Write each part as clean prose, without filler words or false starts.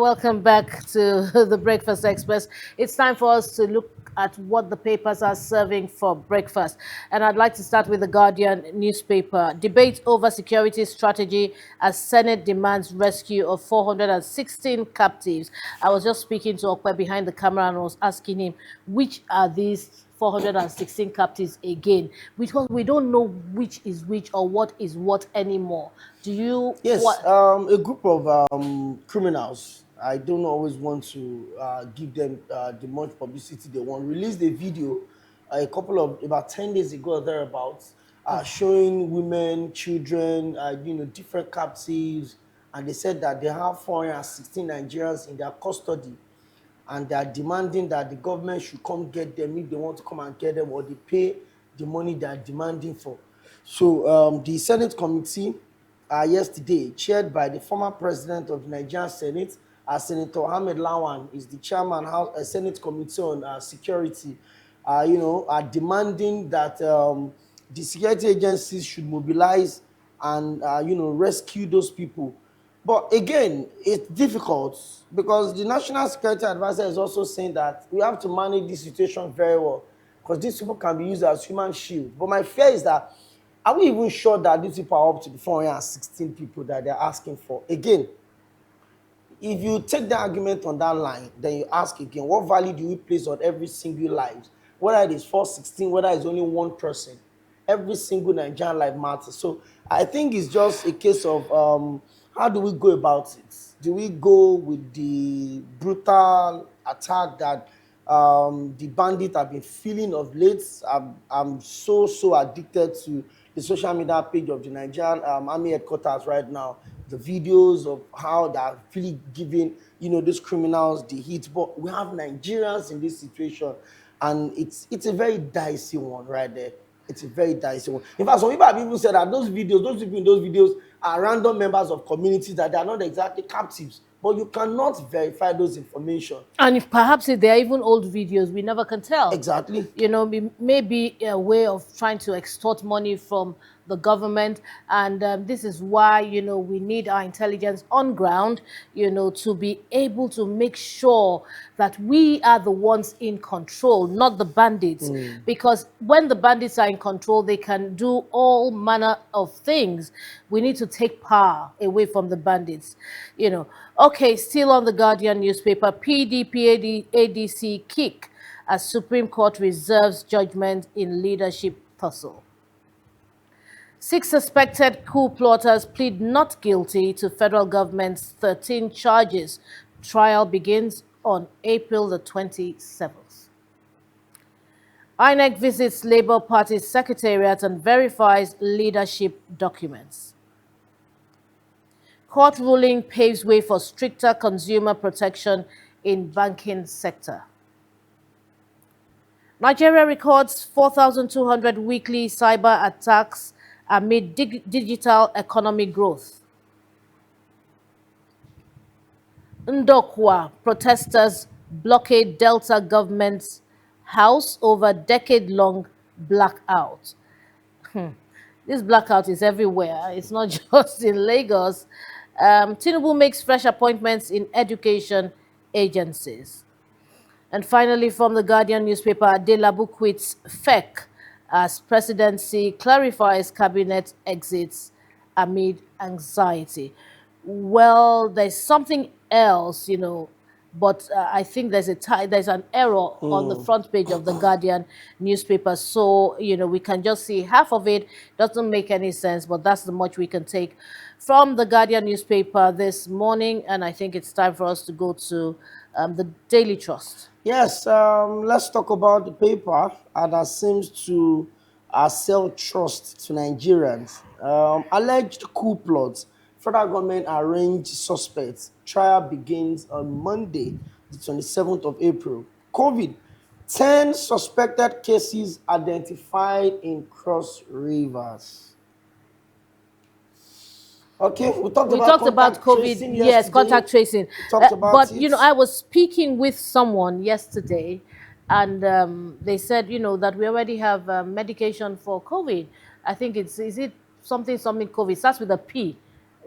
welcome back to the Breakfast Express. It's time for us to look at what the papers are serving for breakfast. And I'd like to start with the Guardian newspaper. Debate over security strategy as Senate demands rescue of 416 captives. I was just speaking to Okwe behind the camera and I was asking him, which are these 416 captives again? Because we don't know which is which or what is what anymore. Do you Yes, what? a group of criminals. I don't always want to give them the much publicity they want. Released a video a couple of about 10 days ago or thereabouts, showing women, children, different captives, and they said that they have 416 Nigerians in their custody, and they are demanding that the government should come get them if they want to come and get them, or they pay the money they are demanding for. So the Senate committee yesterday, chaired by the former president of the Nigerian Senate, Senator Ahmed Lawan, is the chairman of a Senate committee on security, are demanding that the security agencies should mobilize and rescue those people. But again, it's difficult because the National Security Advisor is also saying that we have to manage this situation very well because these people can be used as human shield. But my fear is that, are we even sure that these people are up to the 416 people that they're asking for? Again, if you take the argument on that line, then you ask again, what value do we place on every single life? Whether it is 416, whether it's only one person, every single Nigerian life matters. So I think it's just a case of how do we go about it? Do we go with the brutal attack that the bandits have been feeling of late? I'm so addicted to the social media page of the Nigerian Army headquarters right now. The videos of how they're really giving, these criminals the hit. But we have Nigerians in this situation, and it's a very dicey one right there. It's a very dicey one. In fact, some people have even said that those people in those videos are random members of communities, that they are not exactly captives. But you cannot verify those information. And if perhaps if they're even old videos, we never can tell. Exactly. Maybe a way of trying to extort money from the government. And this is why, we need our intelligence on ground, to be able to make sure that we are the ones in control, not the bandits. Because when the bandits are in control, they can do all manner of things. We need to take power away from the bandits, Okay, still on the Guardian newspaper, PDP ADC kick as Supreme Court reserves judgment in leadership tussle. 6 suspected coup plotters plead not guilty to federal government's 13 charges. Trial begins on April the 27th. INEC visits Labour Party secretariat and verifies leadership documents. Court ruling paves way for stricter consumer protection in banking sector. Nigeria records 4,200 weekly cyber attacks amid digital economy growth. Ndokwa protesters blockade Delta government's house over decade-long blackout. This blackout is everywhere. It's not just in Lagos. Tinubu makes fresh appointments in education agencies. And finally, from the Guardian newspaper, Adelabu quits FEC as presidency clarifies cabinet exits amid anxiety. Well, there's something else, but I think there's an error on the front page of the Guardian newspaper. So, we can just see half of it. Doesn't make any sense, but that's the much we can take from the Guardian newspaper this morning. And I think it's time for us to go to the Daily Trust. Yes, let's talk about the paper that seems to sell trust to Nigerians. Alleged coup plots. Federal government arranged suspects. Trial begins on Monday, the 27th of April. COVID. 10 suspected cases identified in Cross Rivers. Okay, we talked about COVID, yes, contact tracing. But I was speaking with someone yesterday, and they said, that we already have medication for COVID. I think is it something COVID? It starts with a P.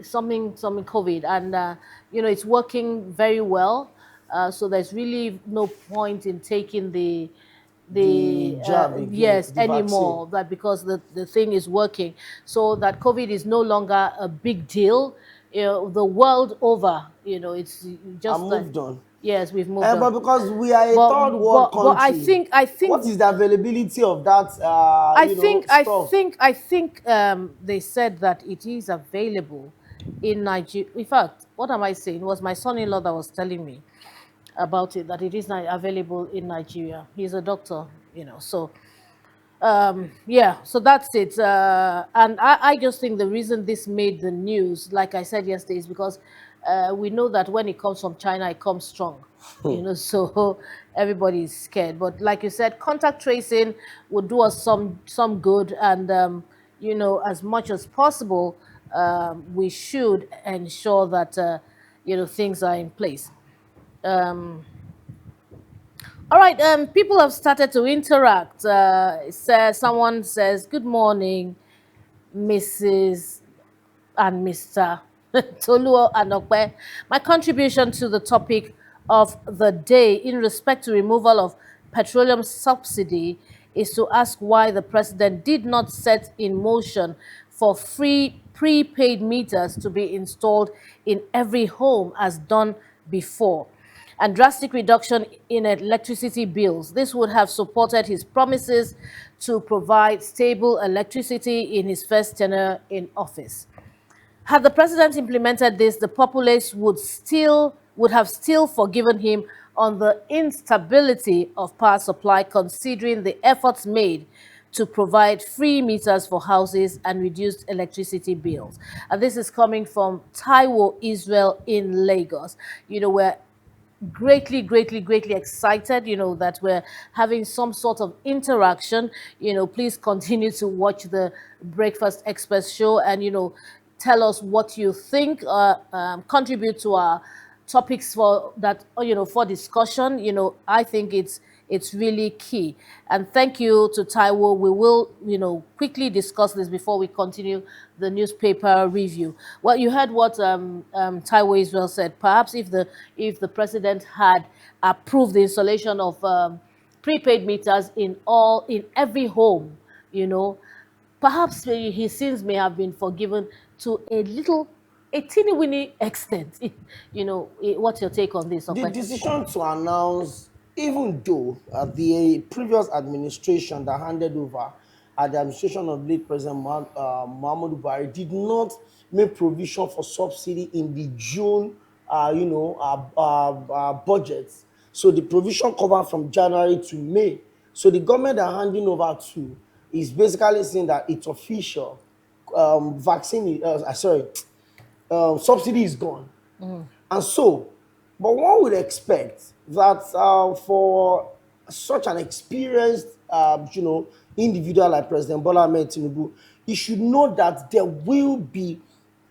something COVID, and it's working very well. So there's really no point in taking The the jab again, yes the vaccine. anymore, that because the thing is working, so that COVID is no longer a big deal, the world over. It's I just that, moved on. yes, we've moved on. But because we are a but third world but I country, think I what think is the availability of that, I think I stuff? think I think they said that it is available in Nigeria. In fact, what am I saying? It was my son-in-law that was telling me about it, that it is not available in Nigeria. He's a doctor, so yeah, so that's it. And I just think the reason this made the news, like I said yesterday, is because we know that when it comes from China, it comes strong. So everybody is scared. But like you said, contact tracing would do us some good, and as much as possible, we should ensure that things are in place. Um, all right, people have started to interact. Someone says, "Good morning, Mrs. and Mr. Toluo Anokwe. My contribution to the topic of the day in respect to removal of petroleum subsidy is to ask why the president did not set in motion for free prepaid meters to be installed in every home as done before, and drastic reduction in electricity bills. This would have supported his promises to provide stable electricity in his first tenure in office. Had the president implemented this, the populace would have still forgiven him on the instability of power supply, considering the efforts made to provide free meters for houses and reduced electricity bills. And this is coming from Taiwo Israel in Lagos. Where greatly excited, that we're having some sort of interaction. Please continue to watch the Breakfast Express show, and tell us what you think, contribute to our topics for that, for discussion. I think it's really key. And thank you to Taiwo. We will, quickly discuss this before we continue the newspaper review. Well, you heard what Taiwo Israel said. Perhaps if the president had approved the installation of prepaid meters in every home, you know, perhaps his sins may have been forgiven to a teeny weeny extent. What's your take on this, The okay? decision to announce, even though the previous administration that handed over, the administration of late President Muhammadu Buhari, did not make provision for subsidy in the June, budget. So the provision covered from January to May. So the government they are handing over to is basically saying that it's official. Vaccine, sorry, subsidy is gone. And so, but one would expect that for such an experienced, individual like President Bola Tinubu, he should know that there will be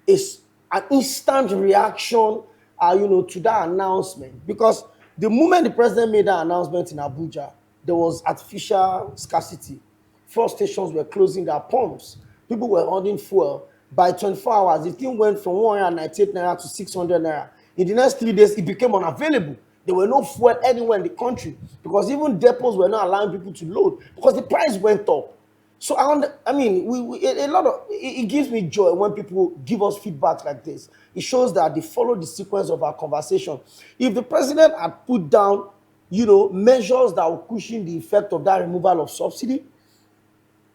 an instant reaction, to that announcement. Because the moment the president made that announcement in Abuja, there was artificial scarcity. Fuel stations were closing their pumps. People were ordering fuel. By 24 hours, the thing went from 198 naira to 600 naira. In the next 3 days, it became unavailable. There were no fuel anywhere in the country because even depots were not allowing people to load because the price went up. So I mean, a lot of it gives me joy when people give us feedback like this. It shows that they follow the sequence of our conversation. If the president had put down, measures that will cushion the effect of that removal of subsidy,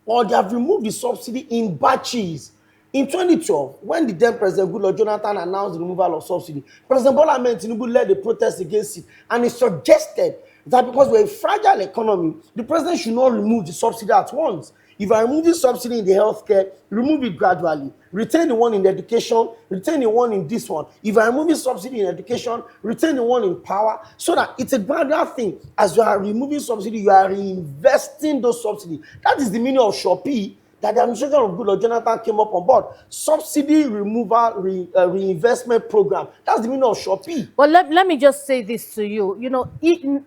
or they have removed the subsidy in batches. In 2012, when the then President Goodluck Jonathan announced the removal of subsidy, President Bola Tinubu led a protest against it, and he suggested that because we're a fragile economy, the president should not remove the subsidy at once. If you are removing subsidy in the healthcare, remove it gradually. Retain the one in education, retain the one in this one. If you are removing subsidy in education, retain the one in power, so that it's a gradual thing. As you are removing subsidy, you are reinvesting those subsidies. That is the meaning of Shopee that the administration of Goodluck Jonathan came up on board. Subsidy removal reinvestment program. That's the meaning of Shopee. Well, let me just say this to you.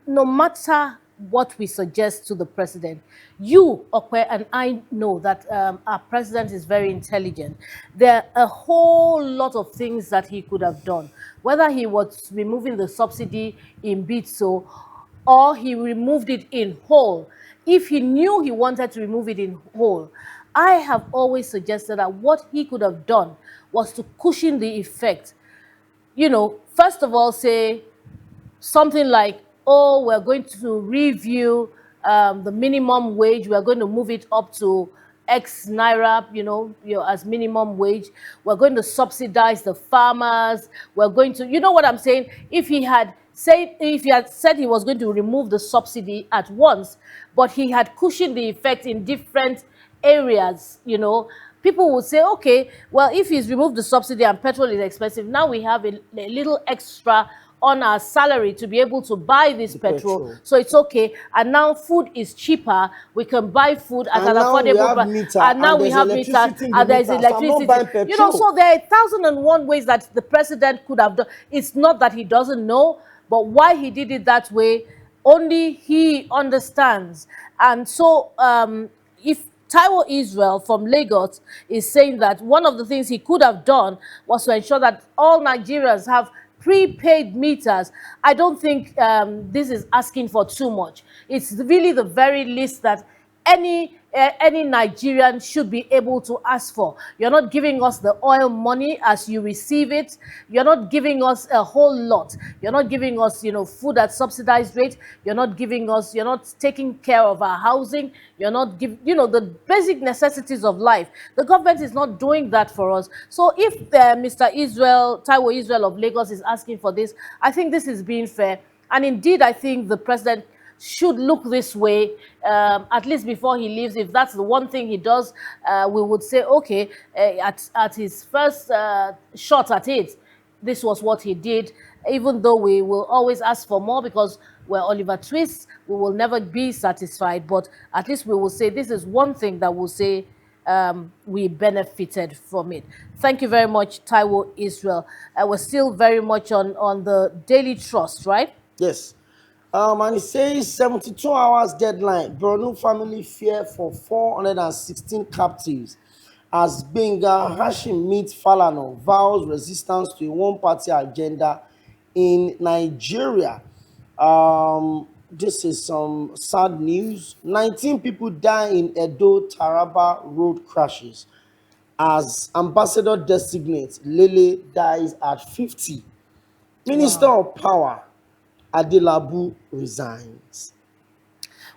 No matter what we suggest to the president. You, Okwe, and I know that our president is very intelligent. There are a whole lot of things that he could have done, whether he was removing the subsidy in bit so, or he removed it in whole. If he knew he wanted to remove it in whole, I have always suggested that what he could have done was to cushion the effect. First of all, say something like, oh, we're going to review the minimum wage. We're going to move it up to X naira, as minimum wage. We're going to subsidize the farmers. We're going to, you know what I'm saying? If he had said he was going to remove the subsidy at once, but he had cushioned the effect in different areas, people would say, okay, well, if he's removed the subsidy and petrol is expensive, now we have a little extra on our salary to be able to buy this petrol. So it's okay. And now food is cheaper. We can buy food at an affordable price. And now we have meter, and there's electricity. So there are 1,001 ways that the president could have done. It's not that he doesn't know, but why he did it that way, only he understands. And so if Taiwo Israel from Lagos is saying that one of the things he could have done was to ensure that all Nigerians have prepaid meters, I don't think this is asking for too much. It's really the very least that any Nigerian should be able to ask for. You're not giving us the oil money as you receive it. You're not giving us a whole lot. You're not giving us, food at subsidized rate. You're not taking care of our housing. You're not giving, the basic necessities of life. The government is not doing that for us. So if Mr. Taiwo Israel of Lagos is asking for this, I think this is being fair. And indeed, I think the president should look this way, at least before he leaves. If that's the one thing he does, we would say, okay, at his first shot at it, this was what he did, even though we will always ask for more because we're Oliver Twist, we will never be satisfied, but at least we will say this is one thing that we'll say we benefited from it. Thank you very much, Taiwo Israel. We're still very much on the Daily Trust, right? Yes. And it says 72 hours deadline. Borno family fear for 416 captives as Benga Hashim meets Falana vows resistance to a one-party agenda in Nigeria. This is some sad news. 19 people die in Edo Taraba road crashes as ambassador designate Lele dies at 50. Minister of Power Adelabu resigns.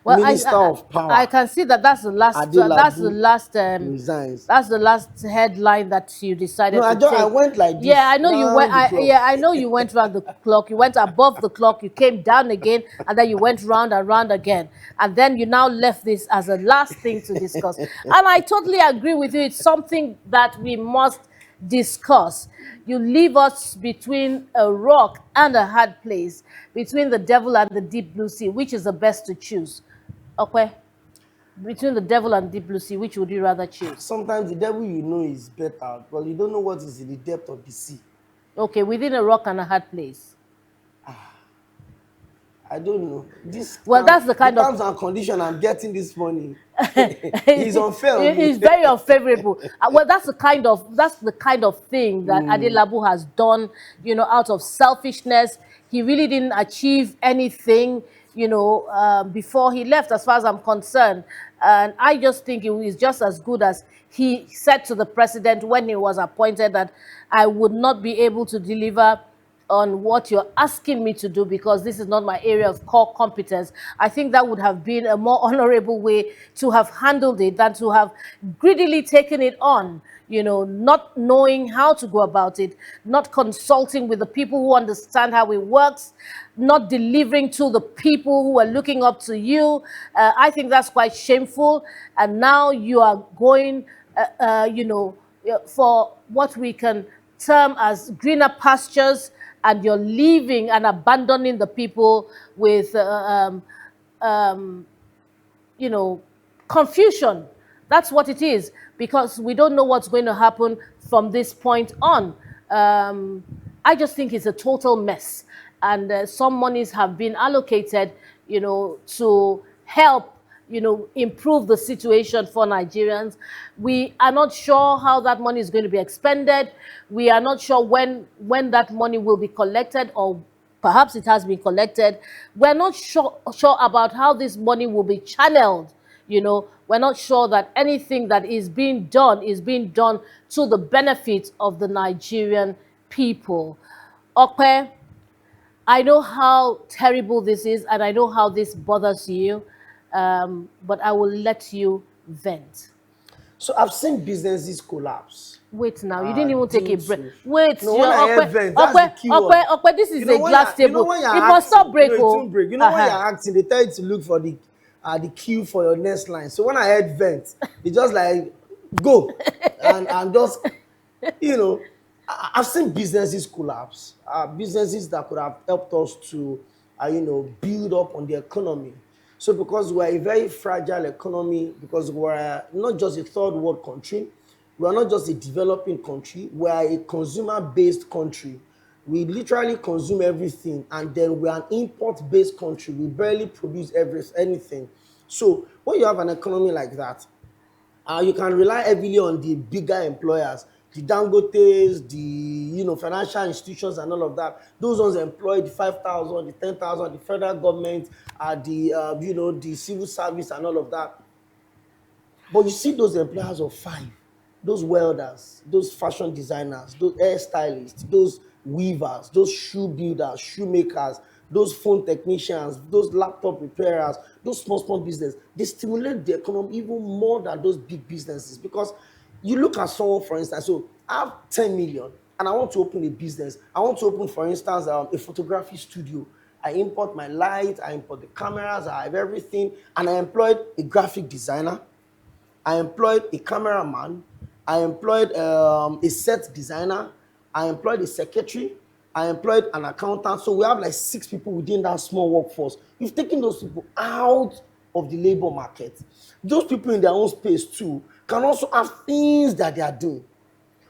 Well, Minister of Power. I can see that's the last. Resigns. That's the last headline that you decided to take. I went like this. Yeah, I know you went. I know you went round the clock. You went above the clock. You came down again, and then you went round and round again, and then you now left this as a last thing to discuss. And I totally agree with you. It's something that we must discuss. You leave us between a rock and a hard place, between the devil and the deep blue sea. Which is the best to choose? Okay. Between the devil and deep blue sea, which would you rather choose? Sometimes the devil is better, but you don't know what is in the depth of the sea. Okay, within a rock and a hard place. I don't know. That's the kind of terms and condition I'm getting this morning. It's unfair. It's very unfavorable. That's the kind of thing that Adelabu has done, out of selfishness. He really didn't achieve anything, before he left, as far as I'm concerned. And I just think it is just as good as he said to the president when he was appointed that I would not be able to deliver on what you're asking me to do because this is not my area of core competence. I think that would have been a more honorable way to have handled it than to have greedily taken it on, not knowing how to go about it, not consulting with the people who understand how it works, not delivering to the people who are looking up to you. I think that's quite shameful. And now you are going, for what we can term as greener pastures, and you're leaving and abandoning the people with, confusion. That's what it is, because we don't know what's going to happen from this point on. I just think it's a total mess. And some monies have been allocated to help, improve the situation for Nigerians. We are not sure how that money is going to be expended. We are not sure when that money will be collected, or perhaps it has been collected. We're not sure about how this money will be channeled. We're not sure that anything that is being done to the benefit of the Nigerian people. Okay, I know how terrible this is, and I know how this bothers you, but I will let you vent. So I've seen businesses collapse Wait now, you didn't even take due a break. to, Wait, when I hear vent, that's the key word. This is a glass table. When you're It must stop acting, break, it oh. won't break. When Uh-huh. you're acting, they tell you to look for the cue for your next line. So when I heard vent, it just like go, and I'm just, I've seen businesses collapse. Businesses that could have helped us to, build up on the economy. So because we're a very fragile economy, because we're not just a third world country, we are not just a developing country, we are a consumer-based country. We literally consume everything, and then we are an import-based country. We barely produce anything. So when you have an economy like that, you can rely heavily on the bigger employers, the Dangotes, the financial institutions and all of that. Those ones employ the 5,000, the 10,000, the federal government, the civil service and all of that. But you see those employers of five, those welders, those fashion designers, those hairstylists, those weavers, those shoe builders, shoemakers, those phone technicians, those laptop repairers, those small business, they stimulate the economy even more than those big businesses. Because you look at someone, for instance, so I have 10 million and I want to open a business. I want to open, for instance, a photography studio. I import my light, I import the cameras, I have everything, and I employed a graphic designer, I employed a cameraman, I employed a set designer, I employed a secretary, I employed an accountant. So we have like 6 people within that small workforce. You've taken those people out of the labor market. Those people in their own space too can also have things that they are doing.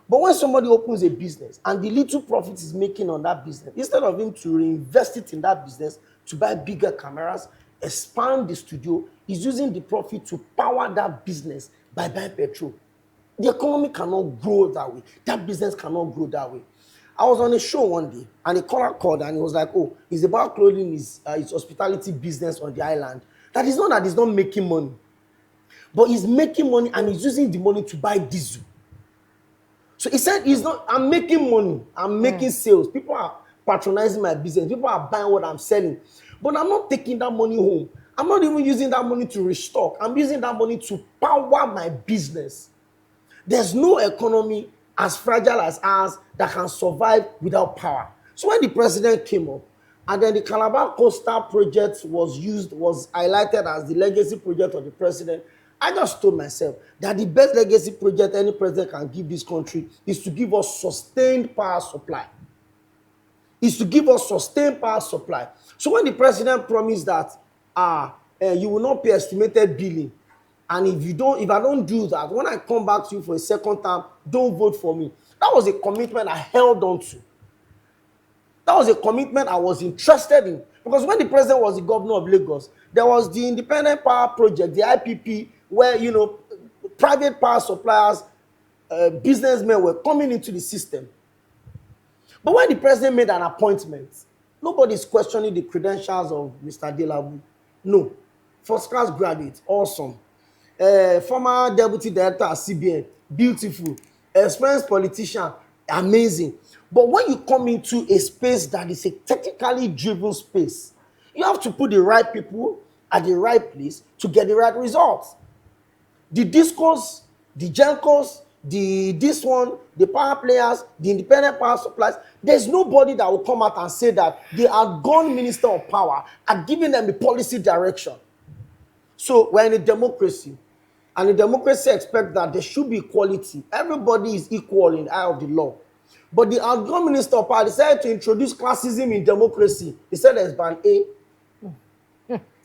But when somebody opens a business and the little profit is making on that business, instead of him to reinvest it in that business, to buy bigger cameras, expand the studio, he's using the profit to power that business by buying petrol. The economy cannot grow that way. That business cannot grow that way. I was on a show one day and a caller called and he was like, oh, he's about closing his hospitality business on the island. That is not that he's not making money, but he's making money and he's using the money to buy diesel. So he said, I'm making money, I'm making sales. People are patronizing my business. People are buying what I'm selling. But I'm not taking that money home. I'm not even using that money to restock. I'm using that money to power my business. There's no economy as fragile as ours that can survive without power. So when the president came up, and then the Calabar Coastal project was highlighted as the legacy project of the president, I just told myself that the best legacy project any president can give this country is to give us sustained power supply. So when the president promised that you will not pay estimated billing, and if I don't do that, when I come back to you for a second time, don't vote for me. That was a commitment I held on to. That was a commitment I was interested in. Because when the president was the governor of Lagos, there was the Independent Power Project, the IPP, where, private power suppliers, businessmen were coming into the system. But when the president made an appointment, nobody's questioning the credentials of Mr. Delabu. No. First class graduate, awesome. Former deputy director at CBN, beautiful. Experienced politician, amazing. But when you come into a space that is a technically driven space, you have to put the right people at the right place to get the right results. The discos, the gencos, the power players, the independent power suppliers, there's nobody that will come out and say that the outgone minister of power are giving them the policy direction. So we're in a democracy, and the democracy expects that there should be equality. Everybody is equal in the eye of the law. But the outgoing minister of power decided to introduce classism in democracy. He said there's band A.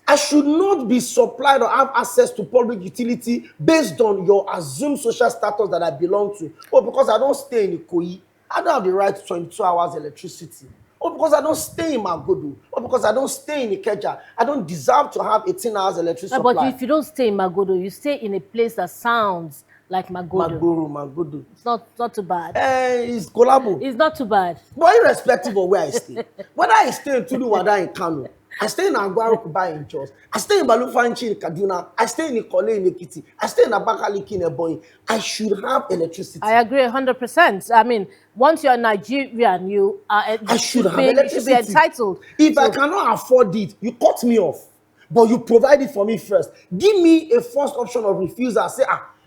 I should not be supplied or have access to public utility based on your assumed social status that I belong to. Or because I don't stay in Ikoyi, I don't have the right to 22 hours electricity. or because I don't stay in Magodo, or because I don't stay in Ikeja, I don't deserve to have 18 hours electricity But supply. if you don't stay in Magodo, you stay in a place that sounds like Magodo. Magodo. It's not too bad. It's collabo. It's not too bad. But irrespective of where I stay, whether I stay in Tuluwada in Kano, I stay in Agwaru Kuba in Jos, I stay in Balufanchi in Kaduna, I stay in Ikole in Ekiti, I stay in Abakaliki in Ebonyi, I should have electricity. I agree 100%. I mean, once you're Nigerian, I should have you should be electricity. entitled. If I So cannot afford it, you cut me off. But you provide it for me first. Give me a first option of refusal. Say,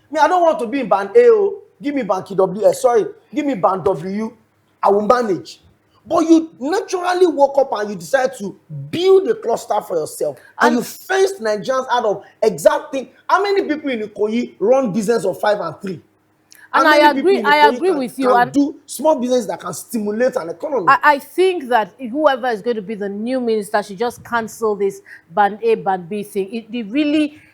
me, I don't want to be in band A. Give me band KW. Sorry, give me band W. I will manage. But you naturally woke up and you decide to build a cluster for yourself. And you faced Nigerians out of exact thing. How many people in Ikoyi run business of 5 and 3? And I agree with you. Can do small business that can stimulate an economy. I think that whoever is going to be the new minister should just cancel this band A, band B thing.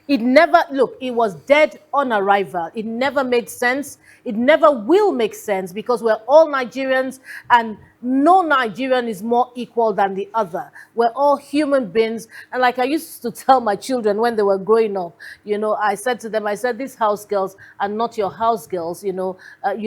It never, look, it was dead on arrival. It never made sense. It never will make sense because we're all Nigerians and no Nigerian is more equal than the other. We're all human beings. And like I used to tell my children when they were growing up, I said to them, these house girls are not your house girls. You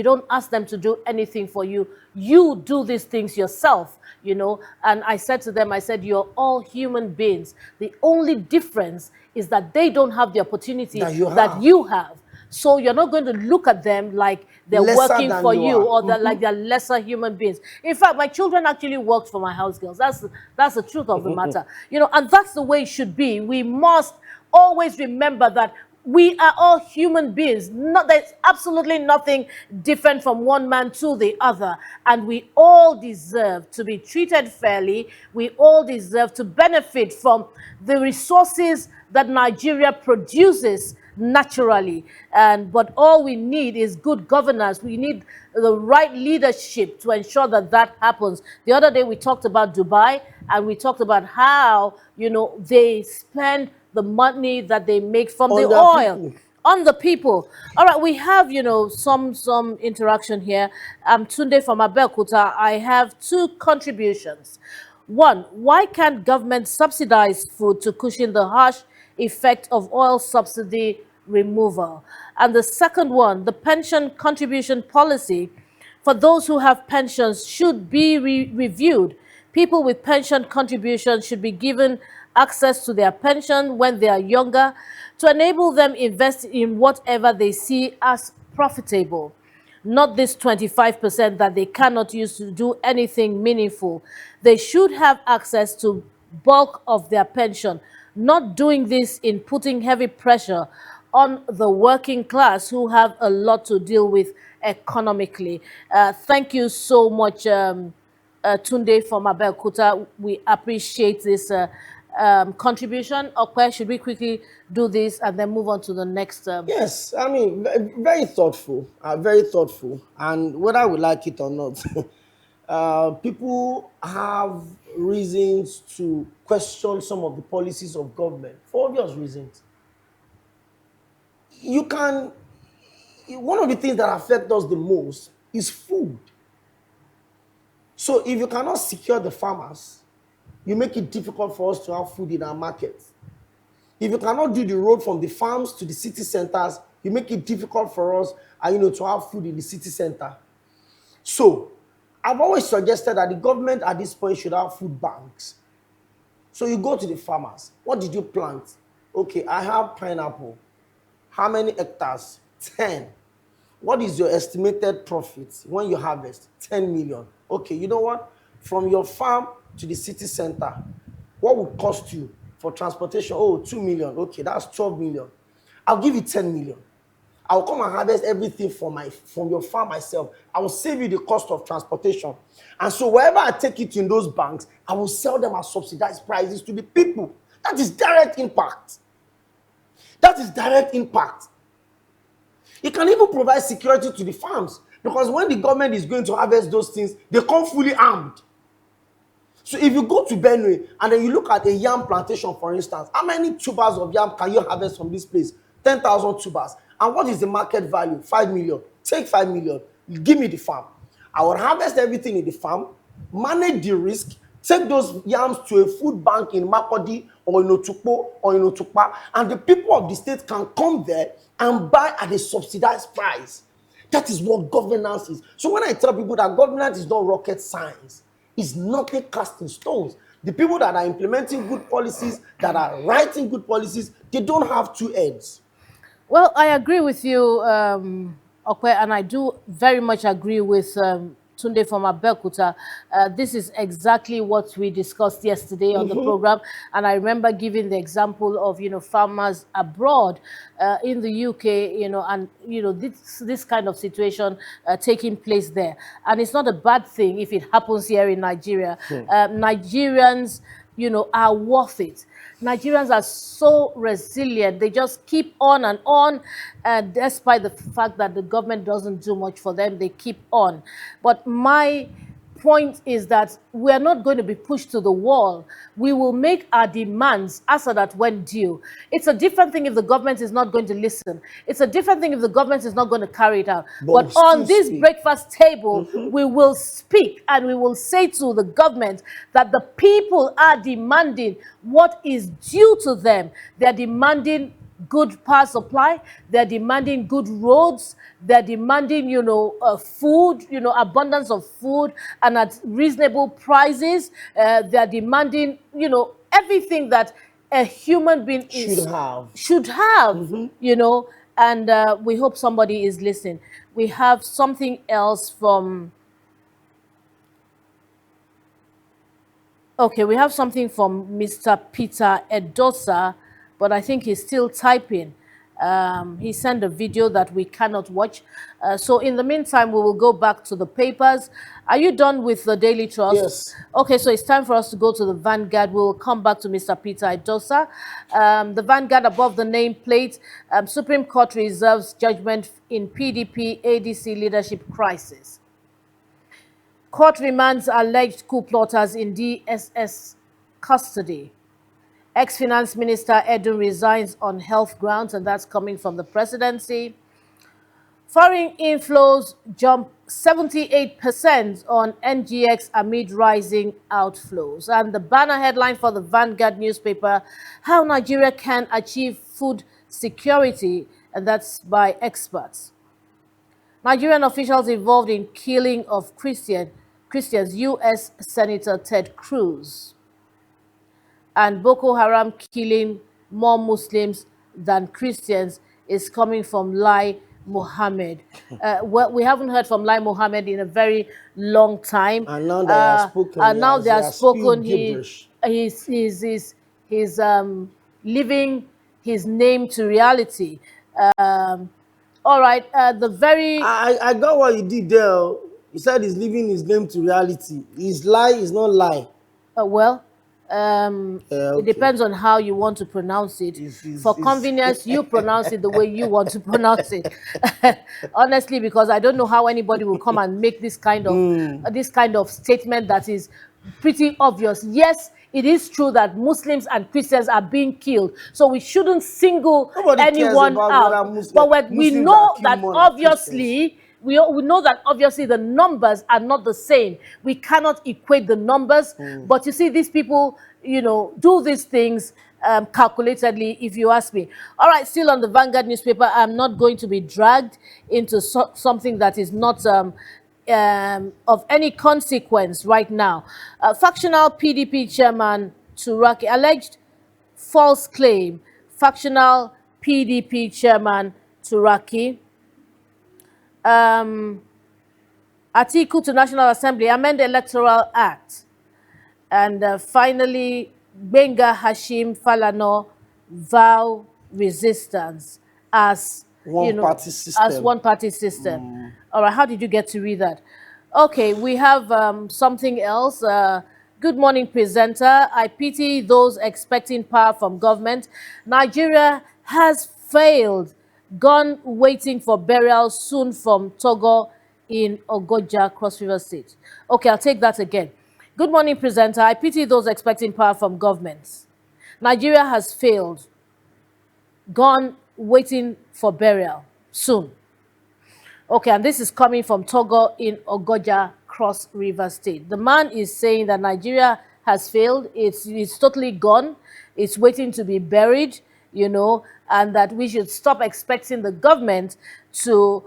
don't ask them to do anything for you. You do these things yourself. And I said to them, you're all human beings. The only difference is that they don't have the opportunity that you have. So you're not going to look at them like they're working for you or like they're lesser human beings. In fact, my children actually worked for my house girls. That's the truth of the matter. And that's the way it should be. We must always remember that we are all human beings. There's absolutely nothing different from one man to the other. And we all deserve to be treated fairly. We all deserve to benefit from the resources that Nigeria produces naturally. But all we need is good governance. We need the right leadership to ensure that that happens. The other day we talked about Dubai and we talked about how, they spend the money that they make from the oil on the people. All right, we have, some interaction here. Tunde from Abeokuta. I have two contributions. One, why can't government subsidize food to cushion the harsh effect of oil subsidy removal? And the second one, the pension contribution policy for those who have pensions should be reviewed. People with pension contributions should be given access to their pension when they are younger to enable them invest in whatever they see as profitable. Not this 25% that they cannot use to do anything meaningful. They should have access to bulk of their pension. Not doing this in putting heavy pressure on the working class who have a lot to deal with economically. Thank you so much, Tunde from Abeokuta. We appreciate this contribution. Okay, should we quickly do this and then move on to the next? Yes, I mean, very thoughtful, very thoughtful. And whether we like it or not, people have reasons to question some of the policies of government for obvious reasons. One of the things that affect us the most is food. So if you cannot secure the farmers, you make it difficult for us to have food in our markets. If you cannot do the road from the farms to the city centers, you make it difficult for us, to have food in the city center. So I've always suggested that the government at this point should have food banks. So you go to the farmers. What did you plant? Okay, I have pineapple. How many hectares? 10. What is your estimated profit when you harvest? 10 million. Okay, you know what? From your farm to the city center, what would cost you for transportation? Oh, 2 million. Okay, that's 12 million. I'll give you 10 million. I'll come and harvest everything from your farm myself. I will save you the cost of transportation. And so wherever I take it in those banks, I will sell them at subsidized prices to the people. That is direct impact. That is direct impact. It can even provide security to the farms because when the government is going to harvest those things, they come fully armed. So if you go to Benue and then you look at a yam plantation, for instance, how many tubers of yam can you harvest from this place? 10,000 tubers. And what is the market value? 5 million. Take 5 million. Give me the farm. I will harvest everything in the farm. manage the risk, take those yams to a food bank in Makodi or in Otukpo or in Otukpa, and the people of the state can come there and buy at a subsidized price. That is what governance is. So when I tell people that governance is not rocket science, it's nothing cast in stones. The people that are implementing good policies, that are writing good policies, they don't have two heads. Well, I agree with you, Okwe, and I do very much agree with Tunde from Abeokuta. This is exactly what we discussed yesterday on the program, and I remember giving the example of farmers abroad in the UK, and this kind of situation taking place there, and it's not a bad thing if it happens here in Nigeria. Nigerians, are worth it. Nigerians are so resilient. They just keep on, and despite the fact that the government doesn't do much for them, they keep on. But my point is that we are not going to be pushed to the wall. We will make our demands as that when due. It's a different thing if the government is not going to listen. It's a different thing if the government is not going to carry it out. But on this breakfast table, we will speak and we will say to the government that the people are demanding what is due to them. They're demanding good power supply, they're demanding good roads, they're demanding, food, abundance of food and at reasonable prices. They're demanding, everything that a human being should have, and we hope somebody is listening. We have something else from Okay, we have something from Mr. Peter Edosa, but I think he's still typing. He sent a video that we cannot watch. So in the meantime, we will go back to the papers. Are you done with the Daily Trust? Yes. Okay, so it's time for us to go to the Vanguard. We will come back to Mr. Peter Edosa. The Vanguard above the nameplate, Supreme Court reserves judgment in PDP ADC leadership crisis. Court remands alleged coup plotters in DSS custody. Ex-Finance Minister Edun resigns on health grounds, and that's coming from the presidency. Foreign inflows jump 78% on NGX amid rising outflows. And the banner headline for the Vanguard newspaper, How Nigeria Can Achieve Food Security, and that's by experts. Nigerian officials involved in killing of Christians, U.S. Senator Ted Cruz. And Boko Haram killing more Muslims than Christians is coming from Lai Mohammed. Well, we haven't heard from Lai Mohammed in a very long time. And now they are spoken. And now they are spoken. He's living his name to reality. All right. I got what he did there. He said he's living his name to reality. His lie is not lie. Okay. It depends on how you want to pronounce it. For convenience, you pronounce it the way you want to pronounce it. Honestly, because I don't know how anybody will come and make this kind of statement that is pretty obvious. Yes, it is true that Muslims and Christians are being killed, so we shouldn't single anyone out. But we know that obviously. We know that obviously the numbers are not the same. We cannot equate the numbers. But you see, these people, do these things calculatedly, if you ask me. All right, still on the Vanguard newspaper, I'm not going to be dragged into something that is not of any consequence right now. Factional PDP chairman Turaki alleged false claim. Factional PDP chairman Turaki. Atiku to National Assembly, amend Electoral Act. And finally, Benga Hashim Falano vow resistance as one-party system. All right, how did you get to read that? Okay, we have something else. Good morning, presenter. I pity those expecting power from government. Nigeria has failed. Gone waiting for burial soon from Togo in Ogoja, Cross River State. Okay, I'll take that again. Good morning, presenter. I pity those expecting power from governments. Nigeria has failed. Gone waiting for burial soon. Okay, and this is coming from Togo in Ogoja, Cross River State. The man is saying that Nigeria has failed. It's totally gone. It's waiting to be buried, and that we should stop expecting the government to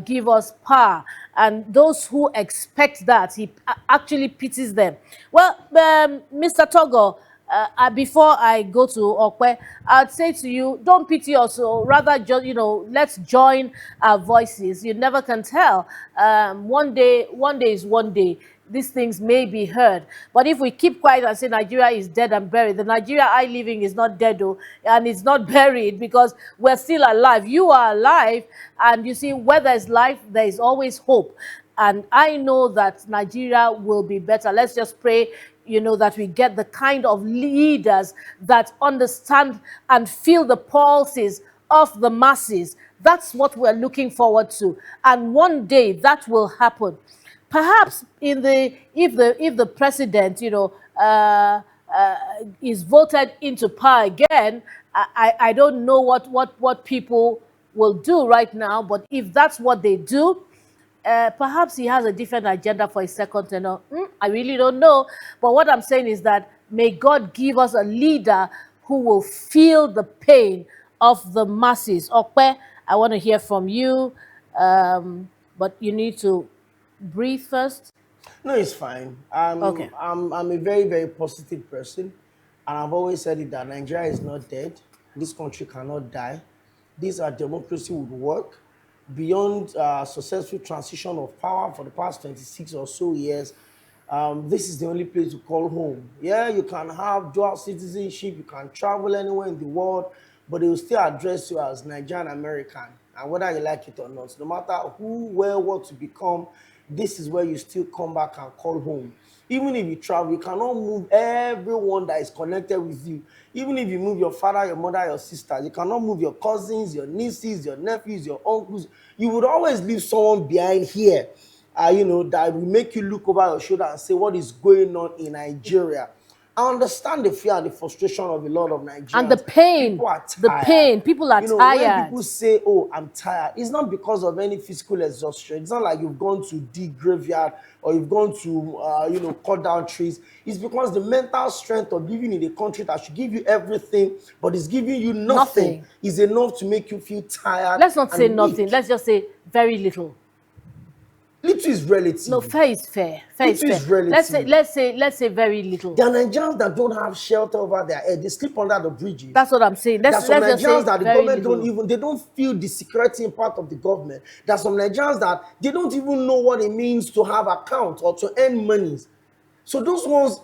give us power. And those who expect that, he actually pities them. Well, Mr. Togo, before I go to Okwe, I'd say to you, don't pity us, or rather, let's join our voices. You never can tell. One day is one day. These things may be heard. But if we keep quiet and say Nigeria is dead and buried, the Nigeria I live in is not dead, though, and it's not buried, because we're still alive. You are alive, and you see, where there's life, there is always hope. And I know that Nigeria will be better. Let's just pray, that we get the kind of leaders that understand and feel the pulses of the masses. That's what we're looking forward to. And one day that will happen. Perhaps if the president, is voted into power again, I don't know what people will do right now. But if that's what they do, perhaps he has a different agenda for his second tenure. I really don't know. But what I'm saying is that may God give us a leader who will feel the pain of the masses. Okwe, I want to hear from you, but you need to breathe first. No, it's fine. Okay. I'm a very, very positive person. And I've always said it that Nigeria is not dead. This country cannot die. This our democracy would work. Beyond successful transition of power for the past 26 or so years, this is the only place to call home. Yeah, you can have dual citizenship, you can travel anywhere in the world, but they will still address you as Nigerian American. And whether you like it or not, no matter who, where, what to become, this is where you still come back and call home. Even if you travel, you cannot move everyone that is connected with you. Even if you move your father, your mother, your sister, you cannot move your cousins, your nieces, your nephews, your uncles. You would always leave someone behind here, that will make you look over your shoulder and say, what is going on in Nigeria? I understand the fear and the frustration of a lot of Nigerians. And the pain. People are tired. The pain. People are tired. When people say, oh, I'm tired, it's not because of any physical exhaustion. It's not like you've gone to dig graveyard or you've gone to, cut down trees. It's because the mental strength of living in a country that should give you everything, but is giving you nothing, is enough to make you feel tired. Let's not say nothing. Let's just say very little. Little is relative. No, fair is fair. Fair is fair. Relative. Let's say very little. There are Nigerians that don't have shelter over their head. They sleep under the bridges. That's what I'm saying. There are some Nigerians that the government they don't feel the security impact of the government. There are some Nigerians that they don't even know what it means to have account or to earn monies. So those ones,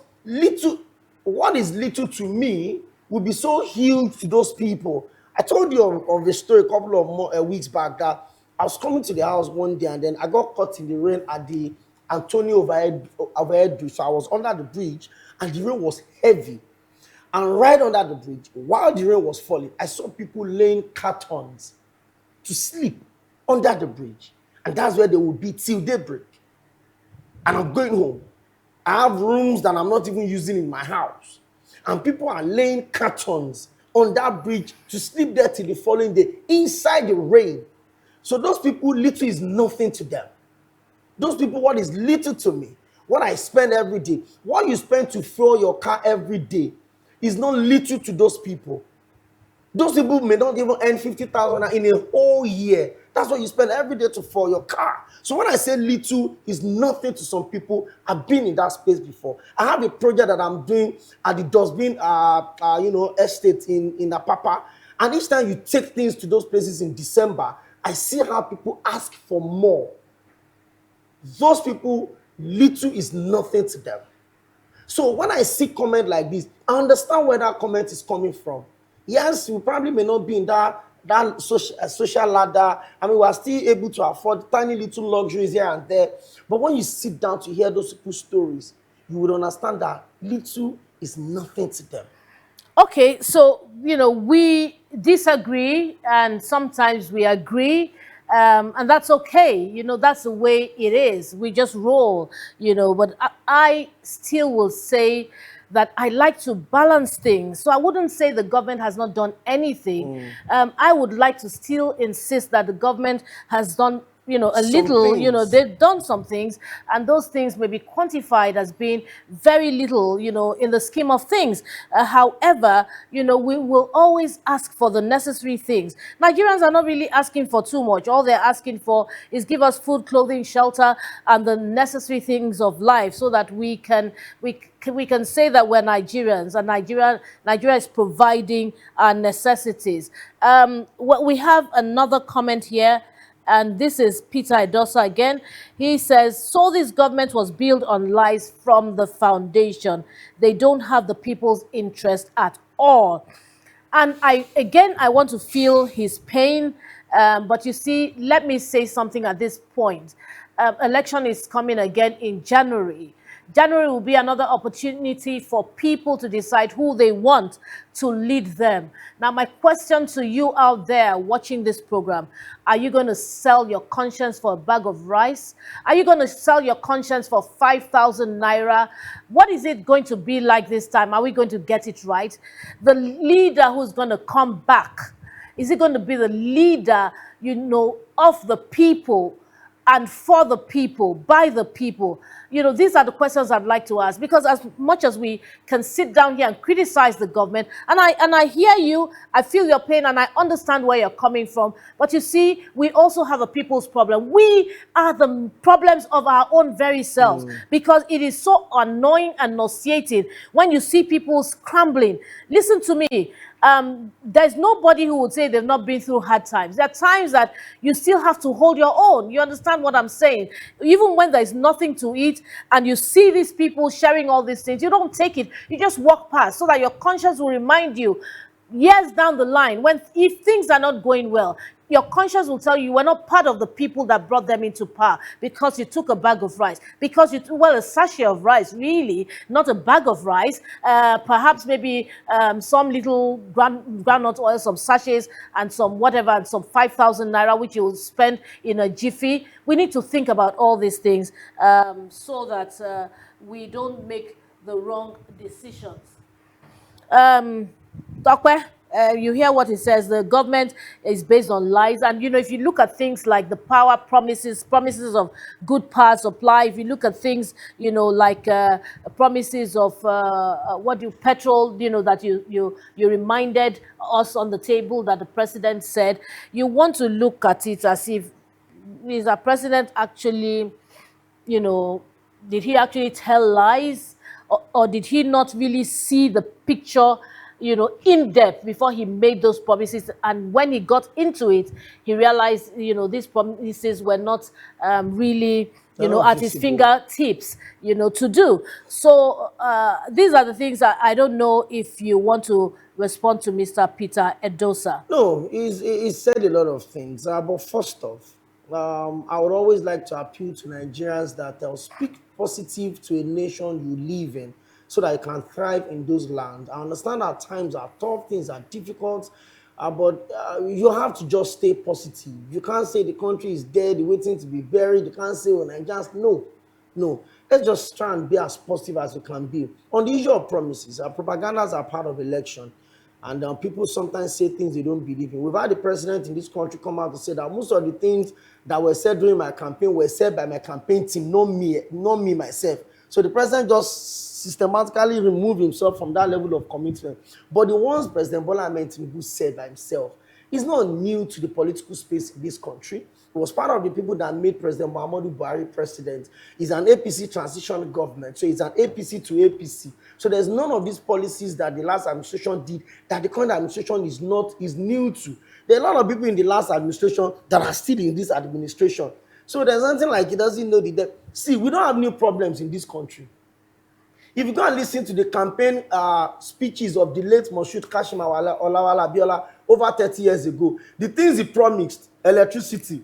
what is little to me will be so huge to those people. I told you of a story a couple of weeks back that I was coming to the house one day and then I got caught in the rain at the Antonio overhead bridge. So I was under the bridge and the rain was heavy. And right under the bridge, while the rain was falling, I saw people laying cartons to sleep under the bridge. And that's where they will be till daybreak. And I'm going home. I have rooms that I'm not even using in my house. And people are laying cartons on that bridge to sleep there till the following day inside the rain. So those people, little is nothing to them. Those people, what is little to me, what I spend every day, what you spend to fuel your car every day is not little to those people. Those people may not even earn 50,000 in a whole year. That's what you spend every day to fuel your car. So when I say little, is nothing to some people. I've been in that space before. I have a project that I'm doing at the Dustbin, estate in Apapa. And each time you take things to those places in December, I see how people ask for more. Those people, little is nothing to them. So when I see comment like this, I understand where that comment is coming from. Yes, we probably may not be in that social ladder. I mean, we are still able to afford tiny little luxuries here and there. But when you sit down to hear those people's stories, you would understand that little is nothing to them. Okay, so, we disagree and sometimes we agree, and that's okay. That's the way it is. We just roll, but I still will say that I like to balance things. So I wouldn't say the government has not done anything. I would like to still insist that the government has done a Some little, things. they've done some things, and those things may be quantified as being very little, in the scheme of things. However, we will always ask for the necessary things. Nigerians are not really asking for too much. All they're asking for is give us food, clothing, shelter, and the necessary things of life, so that we can say that we're Nigerians, and Nigeria is providing our necessities. We have another comment here, and this is Peter Idosa again. He says, so this government was built on lies from the foundation. They don't have the people's interest at all. And I want to feel his pain. But you see, let me say something at this point. Election is coming again in January. January will be another opportunity for people to decide who they want to lead them. Now, my question to you out there watching this program, are you going to sell your conscience for a bag of rice? Are you going to sell your conscience for 5,000 naira? What is it going to be like this time? Are we going to get it right? The leader who's going to come back, is it going to be the leader, of the people and for the people, by the people? These are the questions I'd like to ask, because as much as we can sit down here and criticize the government, and I hear you, I feel your pain, and I understand where you're coming from. But you see, we also have a people's problem. We are the problems of our own very selves, because it is so annoying and nauseating when you see people scrambling. Listen to me. There's nobody who would say they've not been through hard times. There are times that you still have to hold your own. You understand what I'm saying? Even when there's nothing to eat and you see these people sharing all these things, you don't take it. You just walk past, so that your conscience will remind you years down the line, if things are not going well, your conscience will tell you we're not part of the people that brought them into power, because you took a bag of rice, because a sachet of rice, really, not a bag of rice, perhaps maybe some little groundnut oil, some sachets, and some whatever, and some 5,000 naira, which you will spend in a jiffy. We need to think about all these things, so that we don't make the wrong decisions. um Dokwe, you hear what he says. The government is based on lies. And, if you look at things like the power promises of good power supply, if you look at things, like promises of petrol, that you reminded us on the table that the president said, you want to look at it as if, is our president actually, you know, did he actually tell lies, or did he not really see the picture, in depth before he made those promises? And when he got into it, he realized, these promises were not really, They're not at his visible. fingertips, to do. So these are the things that I don't know if you want to respond to Mr. Peter Edosa. No, he's said a lot of things. But first off, I would always like to appeal to Nigerians that they'll speak positive to a nation you live in, so that you can thrive in those lands. I understand that times are tough, things are difficult, but you have to just stay positive. You can't say the country is dead, waiting to be buried. You can't say, oh, Nigerians, no. No, let's just try and be as positive as we can be. On the issue of promises, propagandas are part of election. And people sometimes say things they don't believe in. We've had the president in this country come out to say that most of the things that were said during my campaign were said by my campaign team, not me myself. So the president just systematically removed himself from that level of commitment. But the ones President Bola Tinubu said by himself, he's not new to the political space in this country. He was part of the people that made President Muhammadu Buhari president. He's an APC transition government, so it's an APC to APC. So there's none of these policies that the last administration did that the current administration is new to. There are a lot of people in the last administration that are still in this administration. So there's nothing like he doesn't know the depth. See, we don't have new problems in this country. If you go and listen to the campaign speeches of the late Moshood Kashim Olawale Abiola over 30 years ago, the things he promised, electricity,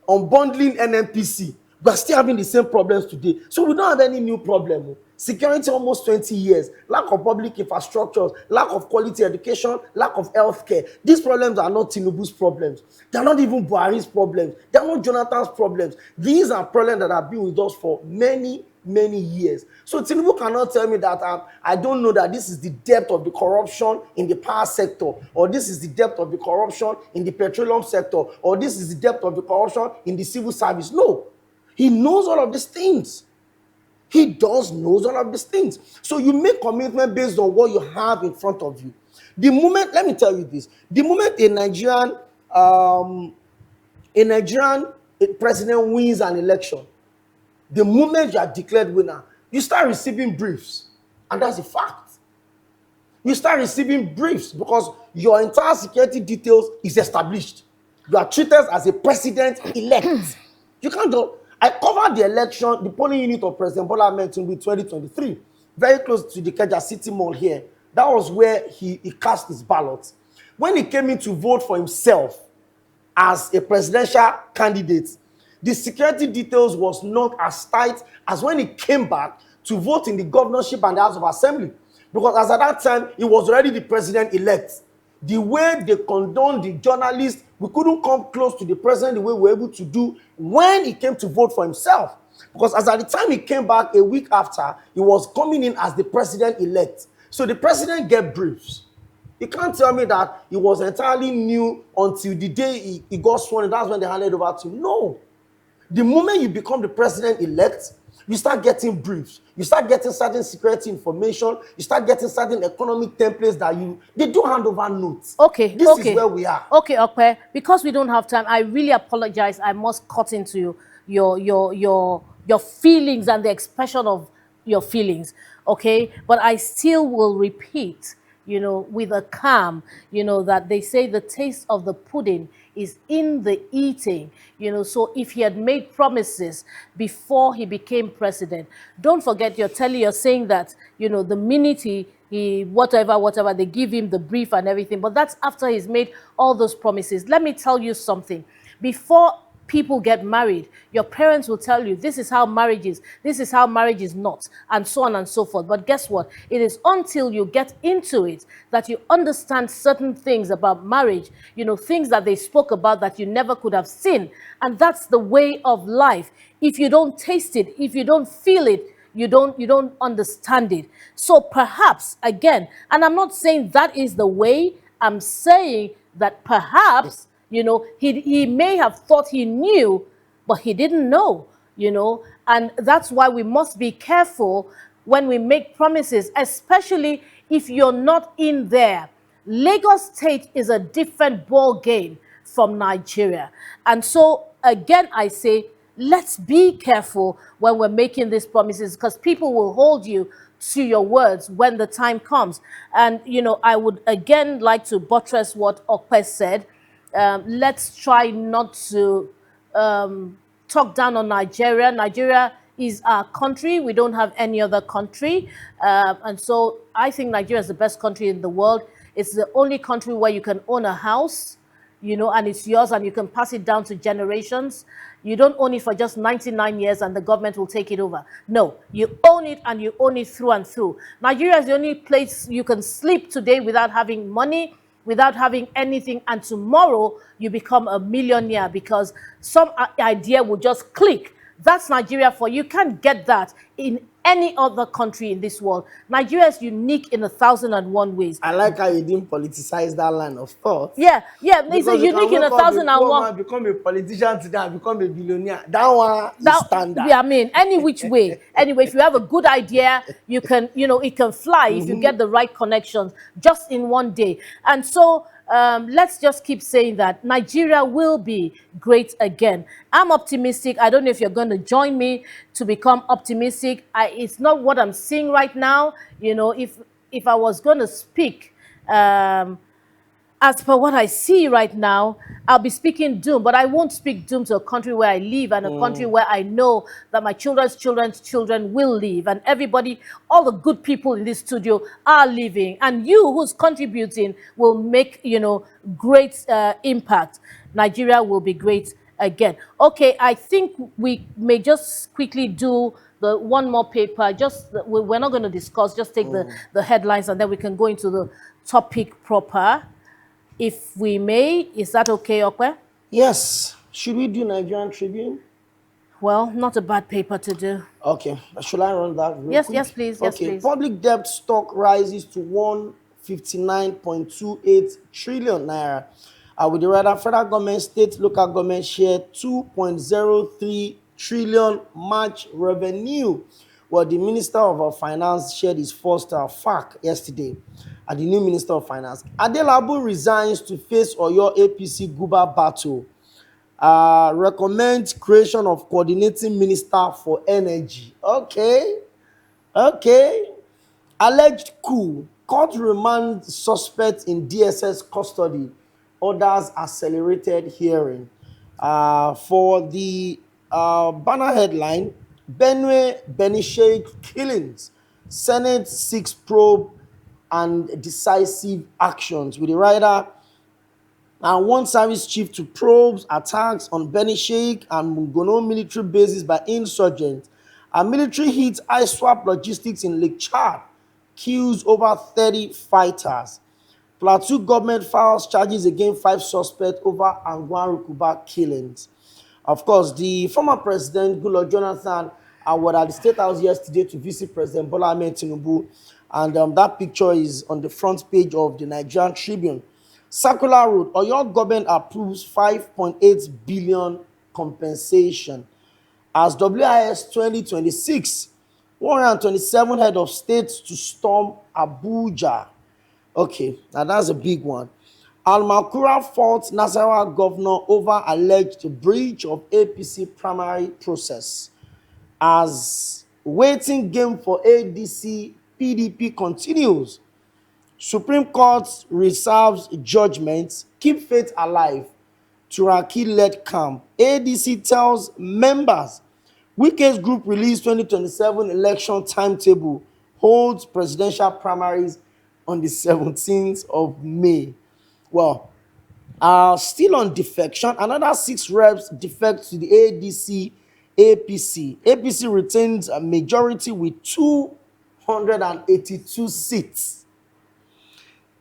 unbundling NNPC, We are still having the same problems today. So we don't have any new problem. Security almost 20 years, lack of public infrastructures, lack of quality education, lack of healthcare. These problems are not Tinubu's problems. They are not even Buhari's problems. They are not Jonathan's problems. These are problems that have been with us for many, many years. So Tinubu cannot tell me that I don't know that this is the depth of the corruption in the power sector, or this is the depth of the corruption in the petroleum sector, or this is the depth of the corruption in the civil service. No, he knows all of these things. He does knows all of these things. So you make commitment based on what you have in front of you. The moment, let me tell you this, the moment a Nigerian president wins an election, the moment you are declared winner, you start receiving briefs. And that's a fact. You start receiving briefs because your entire security details is established. You are treated as a president-elect. You can't go. I covered the election, the polling unit of President Bola in 2023, very close to the Keja City Mall here. That was where he cast his ballot. When he came in to vote for himself as a presidential candidate, the security details was not as tight as when he came back to vote in the governorship and the House of Assembly. Because as at that time, he was already the president-elect. The way they condoned the journalists, we couldn't come close to the president the way we were able to do when he came to vote for himself. Because as at the time he came back a week after, he was coming in as the president-elect. So the president get briefs. You can't tell me that he was entirely new until the day he got sworn in. That's when they handed over to him. No. The moment you become the president-elect, you start getting briefs. You start getting certain security information. You start getting certain economic templates that they do hand over notes. Okay, this okay. is where we are. Okay, Okpe, because we don't have time, I really apologize. I must cut into your feelings and the expression of your feelings, okay? But I still will repeat, with a calm, that they say the taste of the pudding is in the eating, so if he had made promises before he became president, don't forget you're saying that, the minute he whatever, they give him the brief and everything, but that's after he's made all those promises. Let me tell you something. Before people get married, your parents will tell you this is how marriage is, this is how marriage is not, and so on and so forth. But guess what? It is until you get into it that you understand certain things about marriage, things that they spoke about that you never could have seen. And that's the way of life. If you don't taste it, if you don't feel it, you don't understand it. So perhaps, again, and I'm not saying that is the way, I'm saying that perhaps he may have thought he knew, but he didn't know, and that's why we must be careful when we make promises, especially if you're not in there. Lagos State is a different ball game from Nigeria. And so, again, I say, let's be careful when we're making these promises, because people will hold you to your words when the time comes. And, I would again like to buttress what Okpe said. Let's try not to talk down on Nigeria. Nigeria is our country. We don't have any other country. And so I think Nigeria is the best country in the world. It's the only country where you can own a house, and it's yours and you can pass it down to generations. You don't own it for just 99 years and the government will take it over. No, you own it and you own it through and through. Nigeria is the only place you can sleep today without having money, without having anything, and tomorrow you become a millionaire because some idea will just click. That's Nigeria for you. You can't get that in any other country in this world. Nigeria is unique in 1,001 ways. I like how you didn't politicize that line of thought. Yeah, it's a unique in 1,001. Become a politician today and become a billionaire. That one is standard. Yeah, any which way. Anyway, if you have a good idea, you can, it can fly if you get the right connections just in one day. And so let's just keep saying that Nigeria will be great again. I'm optimistic. I don't know if you're going to join me to become optimistic. It's not what I'm seeing right now. If I was going to speak as per what I see right now, I'll be speaking doom, but I won't speak doom to a country where I live and a country where I know that my children's children will live, and everybody, all the good people in this studio are living, and you who's contributing will make, great impact. Nigeria will be great again. Okay, I think we may just quickly do the one more paper. Just we're not going to discuss. Just take the headlines and then we can go into the topic proper, if we may. Is that okay, Okwe? Yes. Should we do Nigerian Tribune? Well, not a bad paper to do. Okay, should I run that real Yes, quick? yes, please. Yes, Okay, please. public debt stock rises to 159.28 trillion naira. With the rather federal government, state, local government share 2.03 trillion March revenue. Well, the Minister of Finance shared his first FAQ yesterday. The new Minister of Finance. Adelabu resigns to face Oyo APC Guba battle. Recommend creation of coordinating minister for energy. Okay. Alleged coup. Court remand suspect in DSS custody. Orders accelerated hearing. For the banner headline, Benue Beni Sheikh killings. Senate seeks probe and decisive actions. With the writer, and one service chief to probe attacks on Beni Sheikh and Mungono military bases by insurgents. A military hits ISWAP logistics in Lake Chad, kills over 30 fighters. Plateau government files charges against 5 suspects over Angwan Rukuba killings. Of course, the former president, Goodluck Jonathan, was at the State House yesterday to visit President Bola Tinubu, and that picture is on the front page of the Nigerian Tribune. Circular Road, Oyo government approves 5.8 billion compensation. As WIS 2026, 127 head of states to storm Abuja. Okay, now that's a big one. Al-Makura faults Nasarawa governor over alleged breach of APC primary process. As waiting game for ADC PDP continues, Supreme Court reserves judgment, keep faith alive. Turaki-led camp. ADC tells members, Wike's group released 2027 election timetable, holds presidential primaries on the 17th of May. Well, still on defection, another 6 reps defect to the ADC APC. APC retains a majority with 282 seats.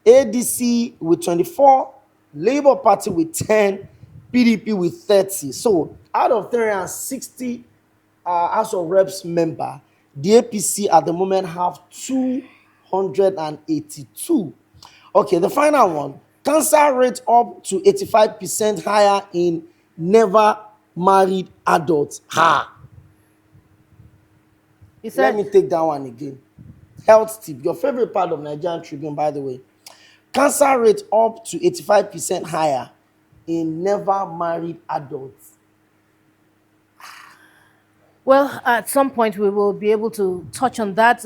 ADC with 24, Labour Party with 10, PDP with 30. So out of 360 House of Reps member, the APC at the moment have 282. Okay, the final one. Cancer rate up to 85% higher in never married adults. Let me take that one again. Health tip, your favorite part of Nigerian Tribune, by the way. Cancer rate up to 85% higher in never married adults. Well, at some point we will be able to touch on that,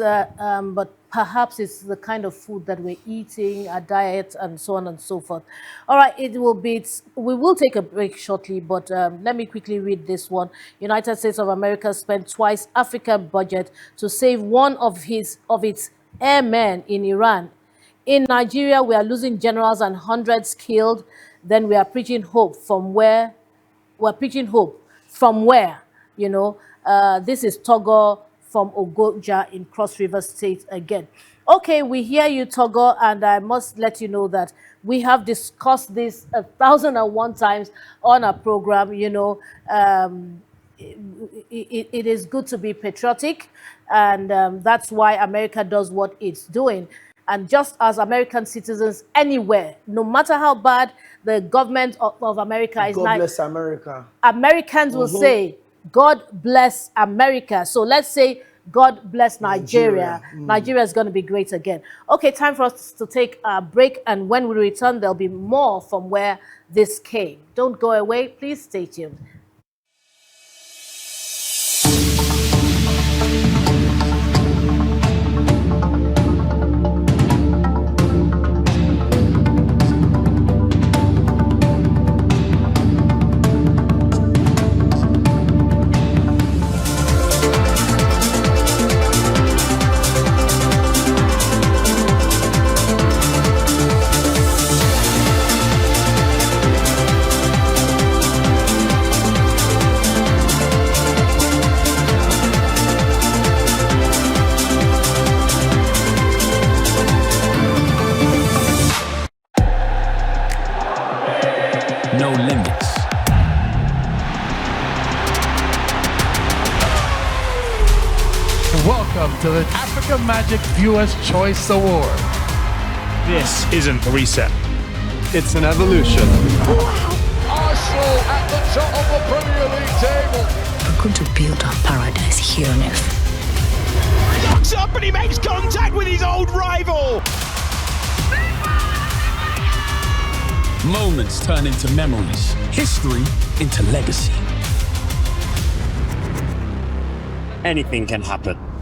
but perhaps it's the kind of food that we're eating, our diet, and so on and so forth. All right, we will take a break shortly, but let me quickly read this one. United States of America spent twice African budget to save one of its airmen in Iran. In Nigeria, we are losing generals and hundreds killed. Then we are preaching hope from where? We're preaching hope from where? This is Togo from Ogoja in Cross River State again. Okay, we hear you, Togo, and I must let you know that we have discussed this 1,001 times on our program. It is good to be patriotic, and that's why America does what it's doing. And just as American citizens anywhere, no matter how bad the government of America is, God bless America. Americans will say, God bless America. So let's say, God bless Nigeria. Nigeria is going to be great again. Okay, time for us to take a break. And when we return, there'll be more from where this came. Don't go away. Please stay tuned. Welcome to the Africa Magic Viewers' Choice Award. This isn't a reset. It's an evolution. Arsenal at the top of the Premier League table. We're going to build our paradise here on earth. Looks up and he makes contact with his old rival. Moments turn into memories, history into legacy. Anything can happen.